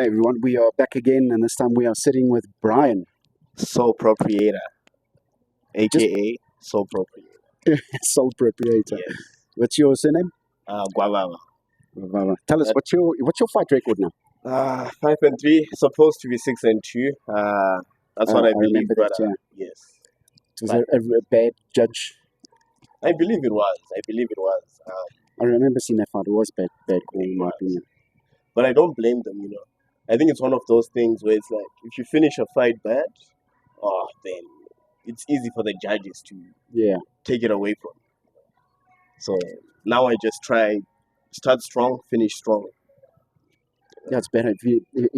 Hey everyone, we are back again, and this time we are sitting with Brian, Sole Proprietor, just aka Sole Proprietor. Sole Proprietor. Yes. What's your surname? Gwavava. Gwavava. Tell us, Uh, what's your fight record now? 5-3, supposed to be 6-2. That's what I I believe, remember that. but Yeah, yes, was but a bad judge. I believe it was. I believe it was. I remember seeing that fight. It was bad call It in my was. opinion. But I don't blame them. I think it's one of those things where it's like if you finish a fight bad, then it's easy for the judges to Yeah, take it away from you. So now I just try start strong, finish strong. yeah, it's better if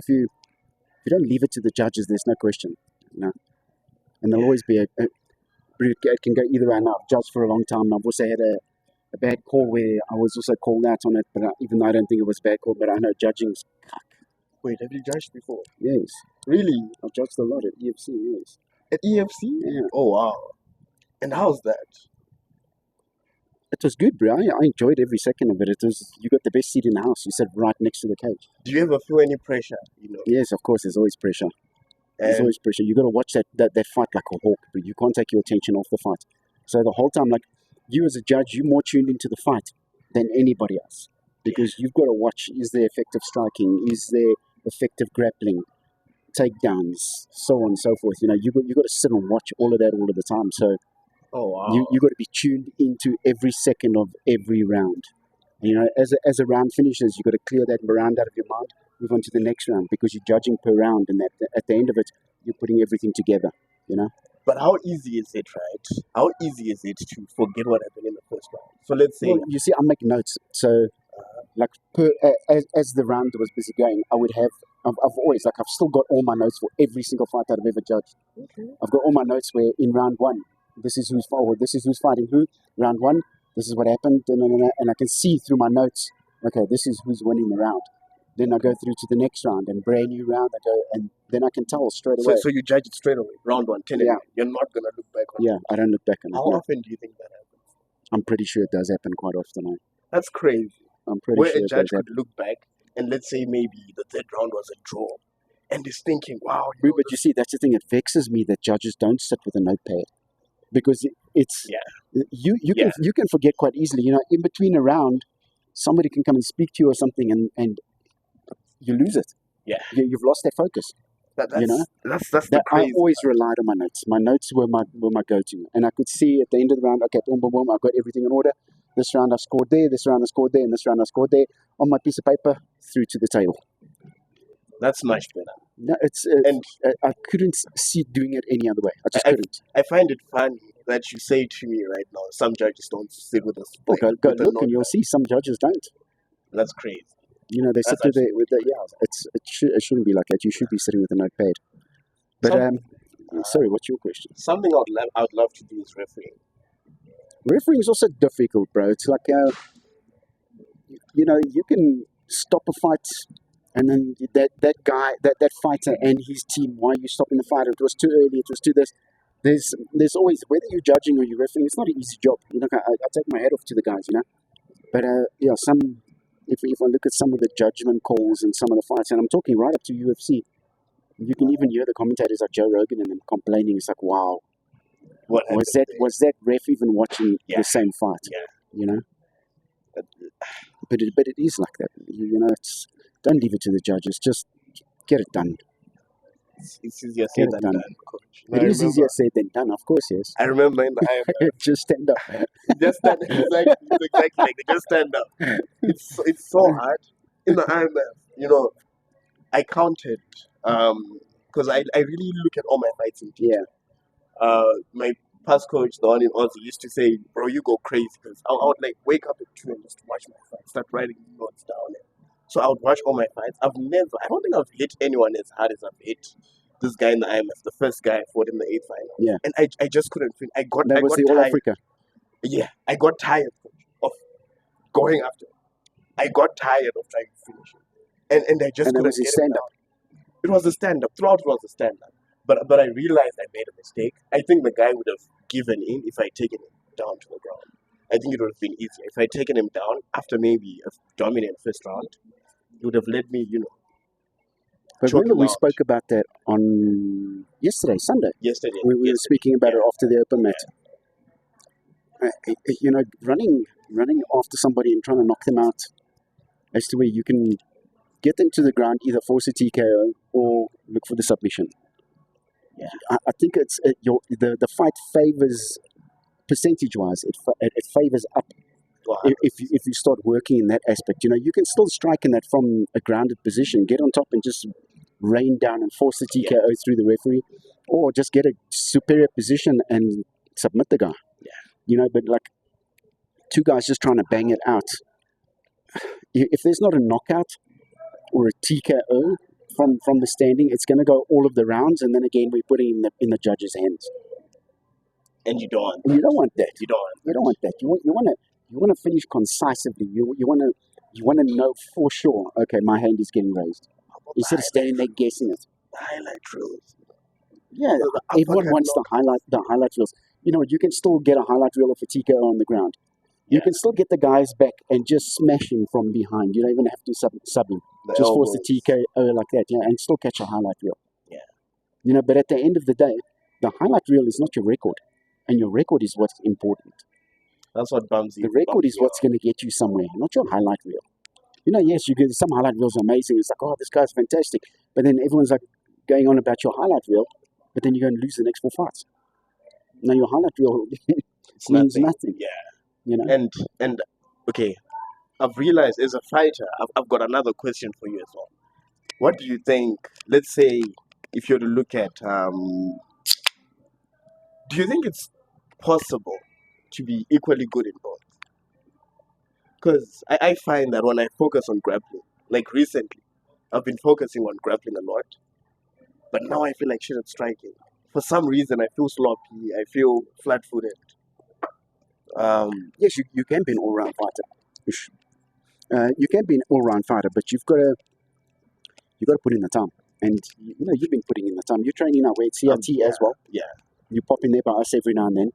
you don't leave it to the judges. There's no question, you know. And there'll Yeah. always be it can go either way. Now I've judged for a long time, and I've also had a bad call where I was also called out on it, but even though I don't think it was a bad call, but I know judging's Wait, have you judged before? yes. Really? I've judged a lot at EFC, yes. At EFC? Yeah. Oh wow. And how's that? It was good, bro. I enjoyed every second of it. You got the best seat in the house. You sat right next to the cage. Do you ever feel any pressure? Yes, of course, there's always pressure. There's And always pressure. You got to watch that fight like a hawk, but you can't take your attention off the fight. So the whole time, like, you as a judge, you're more tuned into the fight than anybody else. Because you've got to watch, is there effective striking? Is there effective grappling? Takedowns, so on and so forth. You got to sit and watch all of that all of the time. So oh wow. you got to be tuned into every second of every round. As a round finishes, you got to clear that round out of your mind, move on to the next round because you're judging per round, and at the end of it, you're putting everything together. But how easy is it, right? How easy is it to forget what happened in the first round? So let's say Well, you see, I make notes. So, like as the round was busy going, I would have. I've always I've still got all my notes for every single fight that I've ever judged. okay. I've got all my notes where in round one, this is who's forward, this is who's fighting who. Round one, this is what happened, and I can see through my notes, okay, this is who's winning the round. Then I go through to the next round, and brand new round, and then I can tell straight away. So you judge it straight away. Round 1, 10 Yeah. You're not gonna look back on Yeah, I don't look back on it. How it. No. often do you think that happens? I'm pretty sure it does happen quite often. That's crazy. I'm pretty Where sure a it judge does could look back and let's say maybe the third round was a draw, and is thinking, wow, happen. But you see, that's the thing. It vexes me that judges don't sit with a notepad because it's you can forget quite easily. In between a round, somebody can come and speak to you or something, and you lose it. Yeah. You've lost that focus. that's That the I crazy. always relied on my notes. My notes were my go-to, and I could see at the end of the round, okay, boom, boom, boom, I've got everything in order. This round I scored there, this round I scored there, and this round I scored there on my piece of paper through to the table. That's much better. No, And I couldn't see doing it any other way. I just I- couldn't. I find it funny that you say to me right now, some judges don't sit with us. Well, go with the look, and you'll notepad. see some judges don't. That's crazy. They That's sit with the it shouldn't be like that. You should be sitting with a notepad. But Some- sorry, what's your question? Something I'd love to do is refereeing. Refereeing is also difficult, bro. It's like you can stop a fight, and then that guy, that fighter, and his team. Why are you stopping the fight? It was too early. It was too this. There's always, whether you're judging or you're refereeing, it's not an easy job. I take my hat off to the guys. But if I look at some of the judgment calls and some of the fights, and I'm talking right up to UFC, you can even hear the commentators like Joe Rogan and them complaining. It's like, wow, What was happened that ref even watching Yeah. the same fight? Yeah. But it is like that. It's, don't leave it to the judges. Just get it done. It's easier Get said it than done. done, coach. It is easier said than done, of course, yes. I remember in the IMF, Just stand up. just stand exactly like they just stand up. It's so hard in the IMF. I counted because I really look at all my fights in detail. Yeah. My past coach, the one in Aussie, used to say, "Bro, you go crazy," because I would like wake up at 2 and just watch my fights, start writing notes down. So I would watch all my fights. I don't think I've hit anyone as hard as I've hit this guy in the IMF, the first guy I fought in the 8th final. Yeah. And I just couldn't finish. I got That was the All tired. Africa. Yeah, I got tired of going after him. I got tired of trying to finish him. And I just And that couldn't was his get him stand up. down. It was a stand-up. Throughout it was a stand-up. But I realized I made a mistake. I think the guy would have given in if I'd taken him down to the ground. I think it would have been easier. If I'd taken him down after maybe a dominant first round, it would have let me, But choke remember, him we out. spoke about that on yesterday, Sunday. Yesterday. We were speaking about it after the open mat. Running after somebody and trying to knock them out as to where you can get them to the ground, either force a TKO or look for the submission. Yeah. I think the fight favors, percentage-wise, it favors up if you start working in that aspect. You can still strike in that from a grounded position, get on top and just rain down and force the TKO through the referee, or just get a superior position and submit the guy. But like two guys just trying to bang it out. If there's not a knockout or a TKO from the standing, it's going to go all of the rounds, and then again we're putting in the judge's hands. And you don't want that. You don't want that. You don't want that. You want to finish concisely. You want to know for sure. Okay, my hand is getting raised. Instead of standing there guessing it. Highlight reels. Yeah, everyone wants the highlight reels. You can still get a highlight reel of a TKO on the ground. You can still get the guys back and just smash him from behind. You don't even have to sub him. Just force the TKO like that, and still catch a highlight reel. Yeah. But at the end of the day, the highlight reel is not your record, and your record is what's important. That's what bums you. The record is what's going to get you somewhere, not your highlight reel. Yes, you get some highlight reels are amazing. It's like, oh, this guy's fantastic. But then everyone's like going on about your highlight reel, but then you're going to lose the next 4 fights. Now your highlight reel means nothing. Yeah. And okay, I've realized as a fighter, I've got another question for you as well. What do you think? Let's say if you're to look at, do you think it's possible to be equally good in both? Because I find that when I focus on grappling, like recently, I've been focusing on grappling a lot, but now I feel like shit at striking. For some reason, I feel sloppy. I feel flat-footed. Yes, you can be an all-round fighter. You can be an all-round fighter, but you've got to put in the time. And you've been putting in the time. You're training now where it's CRT as well. Yeah. You pop in there by us every now and then.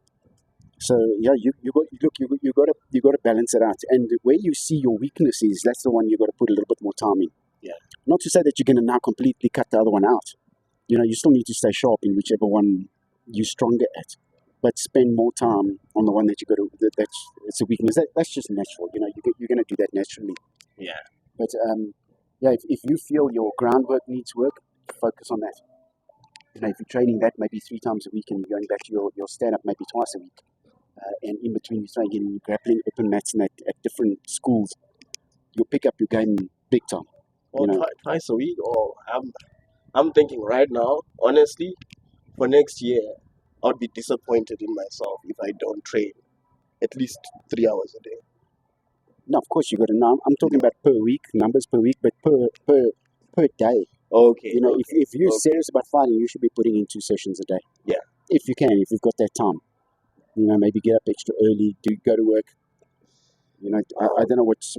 So you got to balance it out. And where you see your weaknesses, that's the one you got to put a little bit more time in. Yeah. Not to say that you're going to now completely cut the other one out. You still need to stay sharp in whichever one you're stronger at. But spend more time on the one that you got to. It's a weakness. That's just natural. You're going to do that naturally. Yeah. But if you feel your groundwork needs work, focus on that. If you're training that maybe 3 times a week and you're going back to your stand-up maybe twice a week, and in between you're trying in grappling, open mats, and at different schools, you'll pick up your game big time. Or twice a week, or I'm thinking right now, honestly, for next year, I'd be disappointed in myself if I don't train at least 3 hours a day. No, of course you got to know. I'm talking about per week, numbers per week, but per day. Okay. If you're serious about fighting, you should be putting in 2 sessions a day. Yeah. If you can, if you've got that time. Maybe get up extra early, go to work. I don't know what's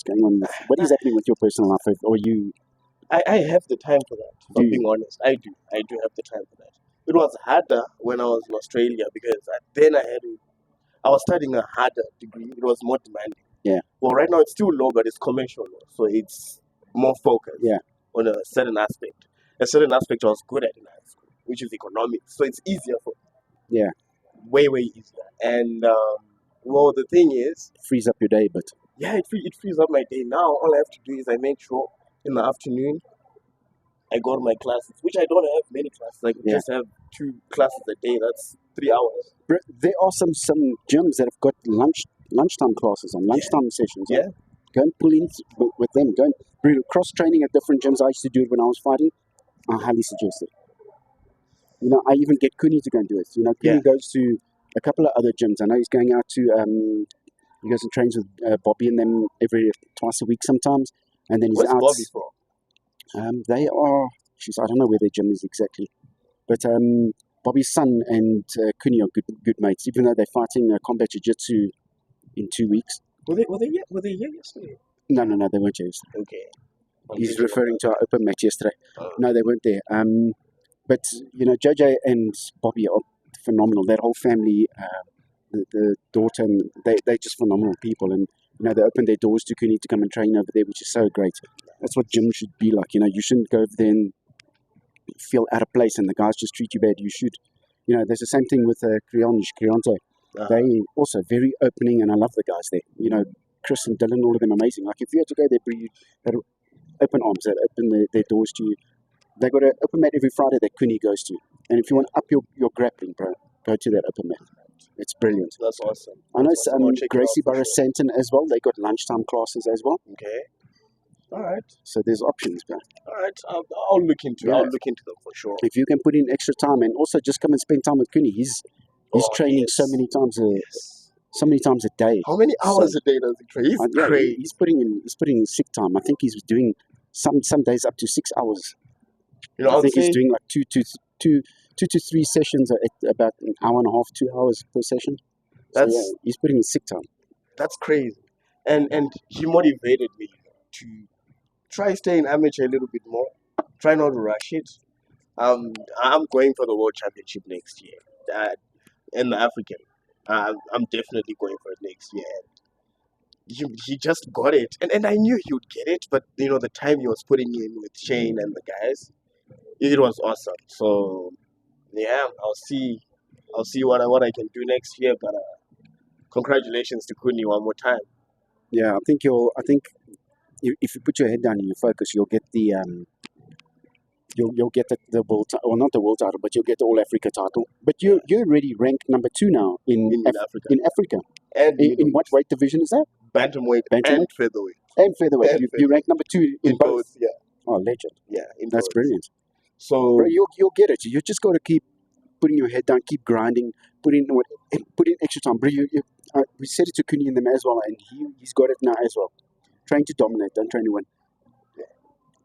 going on. What is happening with your personal life? Or you? I have the time for that. If I'm being honest, I do have the time for that. It was harder when I was in Australia because then I was studying a harder degree. It was more demanding. Yeah. Well, right now it's still low, but it's conventional, so it's more focused. Yeah. On a certain aspect. A certain aspect I was good at in high school, which is economics. So it's easier for me. Yeah. Way easier. And the thing is, it frees up your day, but it frees up my day. Now all I have to do is I make sure in the afternoon I go to my classes, which I don't have many classes. I just have 2 classes a day. That's 3 hours. There are some gyms that have got lunchtime classes and lunchtime sessions. Yeah. Go and pull in with them. Go and do cross training at different gyms. I used to do it when I was fighting. I highly suggest it. I even get Kuni to go and do it. Kuni goes to a couple of other gyms. I know he's going out to, he goes and trains with Bobby and them twice a week sometimes. And then he's Where's out. Bobby from? They are, I don't know where their gym is exactly. But Bobby's son and Kuni are good mates, even though they're fighting combat Jiu-Jitsu in 2 weeks. Were they here yesterday? No, they weren't here yesterday. Okay. He's referring to our open match yesterday. No, they weren't there. But, JJ and Bobby are phenomenal. That whole family, the daughter, and they're just phenomenal people. And, they opened their doors to Kuni to come and train over there, which is so great. That's what gym should be like. You shouldn't go over there and feel out of place and the guys just treat you bad. You should, there's the same thing with Creonte. They also very opening, and I love the guys there. Chris and Dylan, all of them amazing. Like if you had to go there, bro, they'd open arms, they'd open their doors to you. They got an open mat every Friday that Kuni goes to. And if you want to up your grappling, bro, go to that open mat. It's brilliant. That's awesome. I know Awesome. Gracie Borough Sure. Santon as well. They got lunchtime classes as well. Okay. All right. So there's options, bro. All right. I'll look into. Yeah. I'll look into them for sure. If you can put in extra time and also just come and spend time with Kuni, he's training so many times a day. How many hours a day does he train? He's crazy. He's putting in sick time. I think he's doing some days up to 6 hours. I think he's doing like two to three sessions at about an hour and a half, 2 hours per session. He's putting in sick time. That's crazy. And he motivated me to try staying amateur a little bit more. Try not to rush it. I'm going for the World Championship next year. In the African. I'm definitely going for it next year. And he just got it. And I knew he would get it, but the time he was putting in with Shane and the guys, it was awesome. So yeah, I'll see what I can do next year. But congratulations to Kuni one more time. Yeah, I think if you put your head down and you focus, you'll get the you'll get the world title, well, not the world title, but you'll get the All Africa title. But you're already ranked number 2 now in Africa. In Africa. And in what weight division is that? Bantamweight and featherweight. And featherweight. You rank number 2 in both. Yeah. Oh, legend. Yeah, that's brilliant. So bro, you'll get it. You just got to keep putting your head down, keep grinding, put in extra time. Bro, we said it to Kuni and them as well, and he's got it now as well. Trying to dominate, don't train to win. Yeah.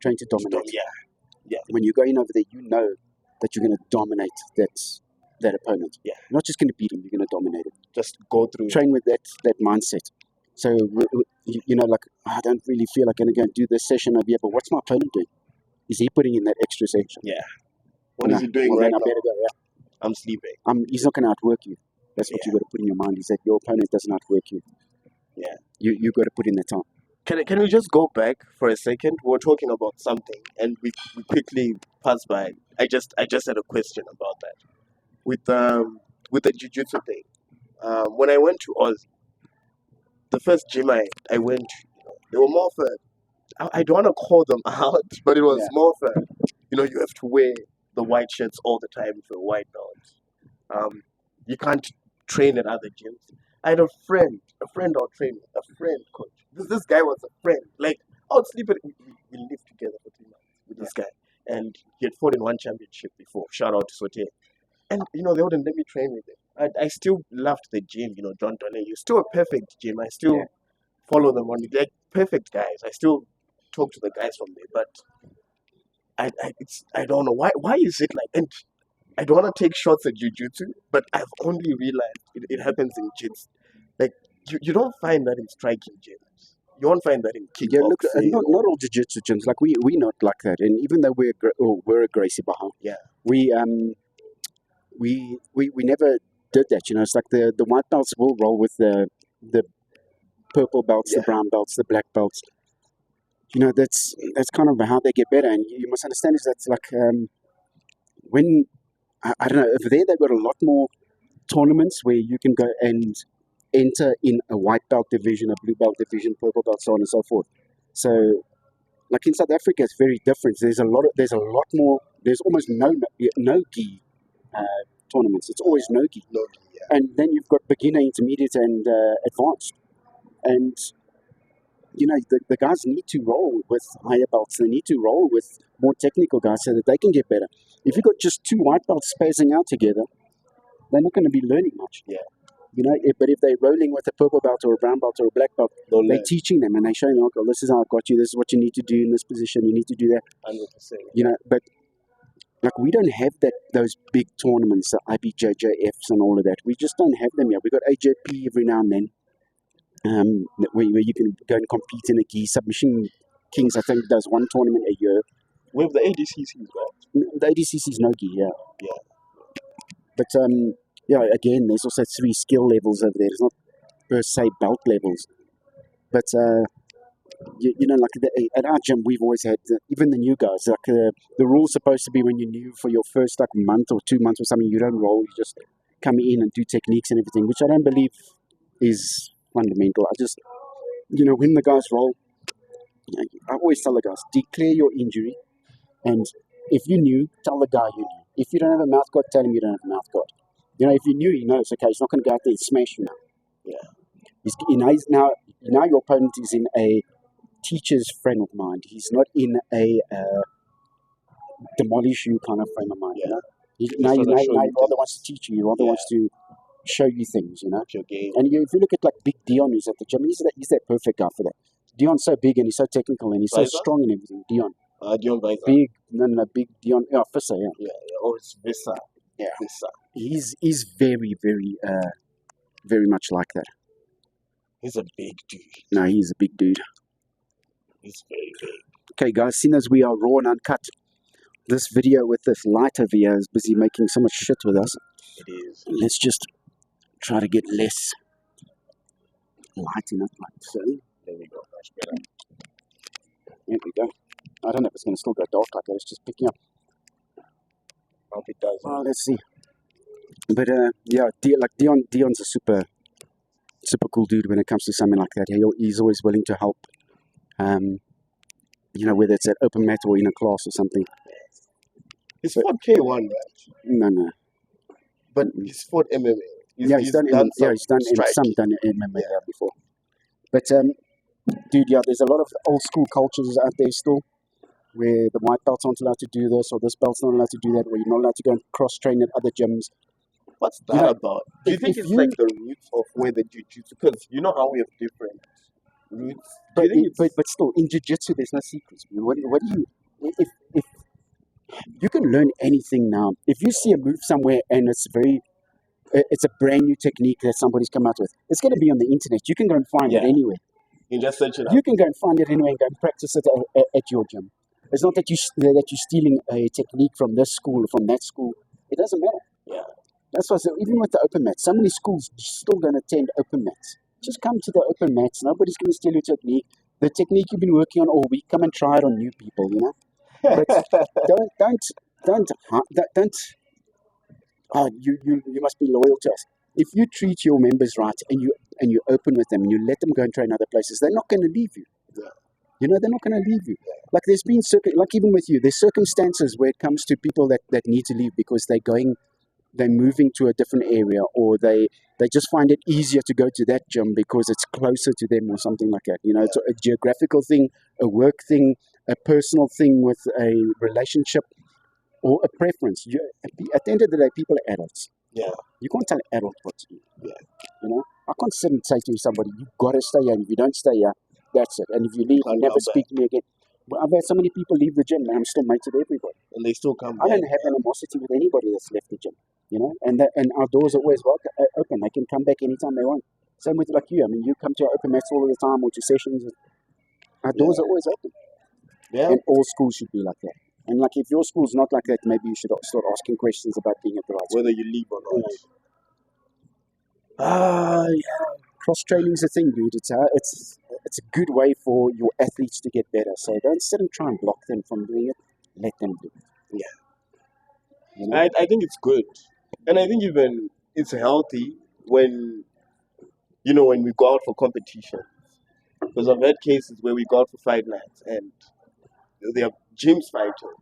Trying to dominate. Yeah. When you're going over there, you know that you're going to dominate that opponent. Yeah. You're not just going to beat him, you're going to dominate him. Just go through. Train with that mindset. So, like, I don't really feel like I'm going to go and do this session over here, but what's my opponent doing? Is he putting in that extra section? Yeah. What is he doing right now? I better go, I'm sleeping. He's not going to outwork you. That's what you got to put in your mind, is that your opponent doesn't outwork you. Yeah. You got to put in the time. Can we just go back for a second? We're talking about something, and we quickly passed by. I just had a question about that. With the Jiu-Jitsu thing. When I went to Aussie, the first gym I went to, they were more for, I don't want to call them out, but it was more for, you have to wear the white shirts all the time for a white belt. You can't train at other gyms. I had a friend I'll train with, a friend coach. This guy was a friend. Like, I would sleep we lived together for 3 months with this guy. And he had fought in one championship before. Shout out to Sote. And, they wouldn't let me train with him. I still loved the gym, John Donahue. Still a perfect gym. I still follow them on. They're perfect guys. I still talk to the guys from there. But I don't know. Why is it like... And I don't want to take shots at Jiu-Jitsu, but I've only realized it happens in gyms. Like, you don't find that in striking gyms. You won't find that in kickboxing. Yeah, look, not all Jiu-Jitsu gyms. Like, we're not like that. And even though we're a Gracie Baha, we never did that. It's like the white belts will roll with the purple belts, the brown belts, the black belts. That's kind of how they get better. And you must understand is that's like when I don't know, over there they've got a lot more tournaments where you can go and enter in a white belt division, a blue belt division, purple belt, so on and so forth. So, like in South Africa, it's very different. There's a lot more. There's almost no gi tournaments. It's always no gi. And then you've got beginner, intermediate, and advanced. And the guys need to roll with higher belts. They need to roll with more technical guys so that they can get better. If you've got just 2 white belts spacing out together, they're not going to be learning much. Yeah. But if they're rolling with a purple belt or a brown belt or a black belt, they're teaching them and they're showing them, okay, this is how I got you. This is what you need to do in this position. You need to do that. 100%. But like we don't have those big tournaments, the IBJJFs and all of that. We just don't have them yet. We've got AJP every now and then. Where you can go and compete in a gi. Submission Kings, I think, does 1 tournament a year. We have the ADCCs, right? The ADCC is no gi, yeah. But again, there's also 3 skill levels over there. It's not per se belt levels. But you know, like at our gym, we've always had even the new guys. Like the rule's supposed to be when you're new for your first like month or 2 months or something, you don't roll. You just come in and do techniques and everything, which I don't believe is fundamental. I just, you know, when the guys roll, I always tell the guys, declare your injury, and if you knew, tell the guy you knew. If you don't have a mouth guard, tell him you don't have a mouth guard. You know, if you knew, he knows. Okay, he's not going to go out there and smash you now. Yeah. He's now your opponent is in a teacher's frame of mind. He's not in a demolish you kind of frame of mind. Yeah. You know, Now he rather things. wants to teach you. He rather wants to show you things. You know, Your game. and if you look at like Big Dion, who's at the gym, he's that perfect guy for that. Dion's so big and he's so technical and he's so strong and everything. Dion. Dion Weiser. Big Dion. Yeah, Fisser. Yeah. Yeah. Oh, it's Vissa. Yeah. Vissa. He's very, very, very much like that. He's a big dude. No, he's a big dude. He's very big. Okay, guys, seeing as we are raw and uncut, this video with this light over here is busy making so much shit with us. It is. Let's just try to get less light in it, like so. There we go. Much better. There we go. I don't know if it's going to still go dark like that. It's just picking up. I hope it does. Well, let's see. But yeah, Dion's a super cool dude when it comes to something like that. He's always willing to help. You know, whether it's at open mat or in a class or something. He's fought K1, right? No. But he's fought MMA. He's done some MMA before. But dude, yeah, there's a lot of old school cultures out there still, where the white belts aren't allowed to do this, or this belt's not allowed to do that, or you're not allowed to go and cross train at other gyms. What's that about? Do you think it's like the roots of where the Jiu-Jitsu? Because you know how we have different roots. But still, in Jiu-Jitsu, there's no secrets. What do you? If you can learn anything now, if you see a move somewhere and it's a brand new technique that somebody's come out with, it's going to be on the internet. You can go and find it anywhere. You just search it up. You can go and find it anywhere and go and practice it at your gym. It's not that you're stealing a technique from this school or from that school. It doesn't matter. Yeah. That's why I said, even with the open mats, so many schools still don't attend open mats. Just come to the open mats. Nobody's going to steal your technique. The technique you've been working on all week, come and try it on new people, you know? But don't. Oh, you must be loyal to us. If you treat your members right and you open with them and you let them go and train other places, they're not going to leave you. Yeah. You know, they're not going to leave you. Like there's been like even with you, there's circumstances where it comes to people that need to leave because they're moving to a different area, or they just find it easier to go to that gym because it's closer to them or something like that. You know, it's a geographical thing, a work thing, a personal thing with a relationship, or a preference. At the end of the day, people are adults. Yeah. You can't tell an adult what to do. Yeah. You know, I can't sit and say to somebody, you've got to stay here, and if you don't stay here, that's it. And if you leave, you never speak to me again. Well, I've had so many people leave the gym, and I'm still mates with everybody. And they still come I don't have animosity with anybody that's left the gym. You know, and our doors are always open. They can come back anytime they want. Same with like you. I mean, you come to our open mats all the time or to sessions. Our doors are always open. Yeah. And all schools should be like that. And like if your school's not like that, maybe you should start asking questions about being at the right school. Whether you leave or not. Yeah. Cross training's a thing, dude. It's a good way for your athletes to get better. So don't sit and try and block them from doing it. Let them do it. Yeah. You know? I think it's good. And I think even it's healthy when we go out for competition. Because I've had cases where we go out for fight nights and they are gyms fighting.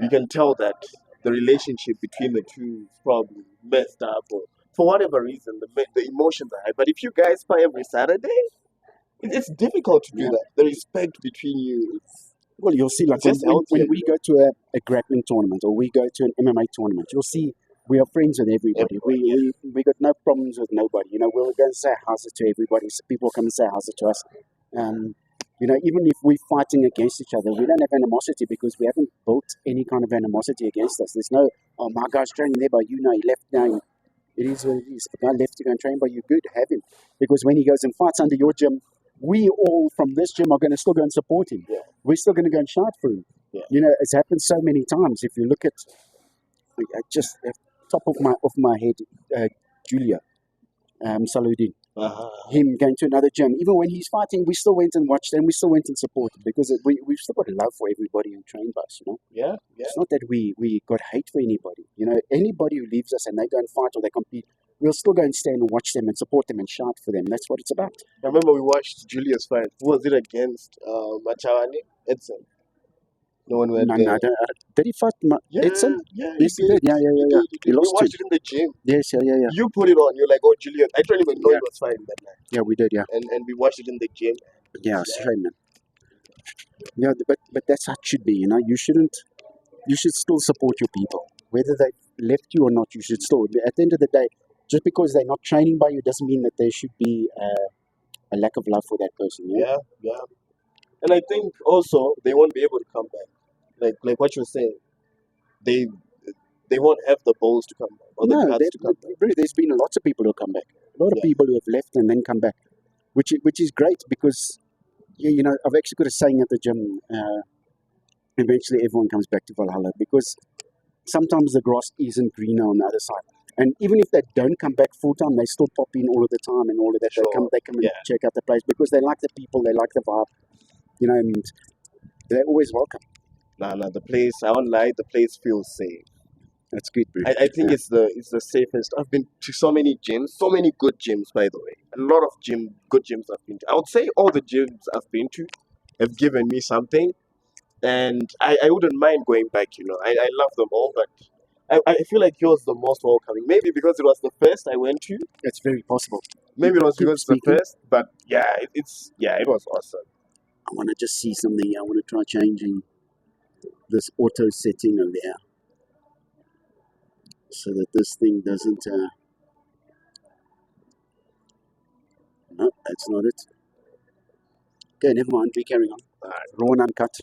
You can tell that the relationship between the two is probably messed up, or for whatever reason, the emotions are high. But if you guys fight every Saturday, it's difficult to do that. The respect between you is... Well, you'll see, like when we go to a grappling tournament or we go to an MMA tournament, you'll see we are friends with everybody. We got no problems with nobody. You know, we'll go and say how's it to everybody. So people come and say how's it to us. You know, even if we're fighting against each other, we don't have animosity because we haven't built any kind of animosity against us. There's no, oh, my guy's training there, but you know, he left now. It is what it is. If a guy left to go and train, but you're good, have him. Because when he goes and fights under your gym, we all from this gym are going to still go and support him. Yeah. We're still going to go and shout for him. Yeah. You know, it's happened so many times. If you look at, just at the top of my head, Julia Saludin. him going to another gym. Even when he's fighting, we still went and watched and we still went and supported because we've still got love for everybody who trained us, you know. Yeah. It's not that we got hate for anybody. You know, anybody who leaves us and they go and fight or they compete, we'll still go and stand and watch them and support them and shout for them. That's what it's about. I remember we watched Julius fight. Who was it against? Machawani? Edson. No one went there. Did he fight Edson? Yeah, Yes, he did. Yeah. He We lost watched it in the gym. Yes, yeah. You put it on. You're like, oh, Julius. I don't even know he was fighting that night. Yeah, we did, yeah. And we watched it in the gym. Yeah, it's a shame, man. Yeah, but that's how it should be, you know. You should still support your people. Whether they left you or not, you should still. At the end of the day, just because they're not training by you doesn't mean that there should be a lack of love for that person. Yeah. And I think also they won't be able to come back. Like what you're saying. They won't have the balls to come back or the guts to come back. There's been lots of people who come back. A lot of people who have left and then come back, which is great because, you know, I've actually got a saying at the gym, eventually everyone comes back to Valhalla because sometimes the grass isn't greener on the other side. And even if they don't come back full time, they still pop in all of the time and all of that. Sure. They come and check out the place because they like the people, they like the vibe, you know, and they're always welcome. The place, I won't lie, the place feels safe. That's good, bro. I think it's the safest. I've been to so many gyms, so many good gyms, by the way. A lot of good gyms I've been to. I would say all the gyms I've been to have given me something, and I wouldn't mind going back. You know, I love them all, but I feel like yours the most welcoming. Maybe because it was the first I went to. It's very possible. Maybe it was because it's the first, but yeah, it was awesome. I want to just see something. I want to try changing this auto setting over there so that this thing doesn't no, that's not it. Okay, never mind, we carry on. Raw and uncut.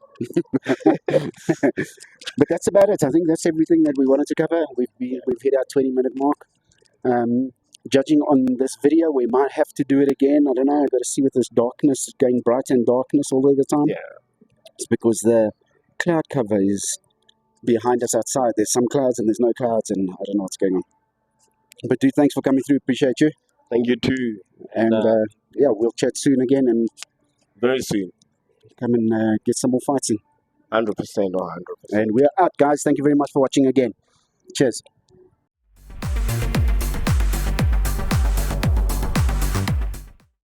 But that's about it. I think that's everything that we wanted to cover. We've hit our 20-minute mark. Judging on this video, we might have to do it again. I don't know. I've got to see with this darkness, going bright and darkness all of the time. Yeah. It's because the cloud cover is behind us outside. There's some clouds and there's no clouds, and I don't know what's going on. But dude, thanks for coming through. Appreciate you. Thank you too. And yeah, we'll chat soon again and very soon. Come and get some more fights in. 100% or 100%. And we're out, guys. Thank you very much for watching again. Cheers.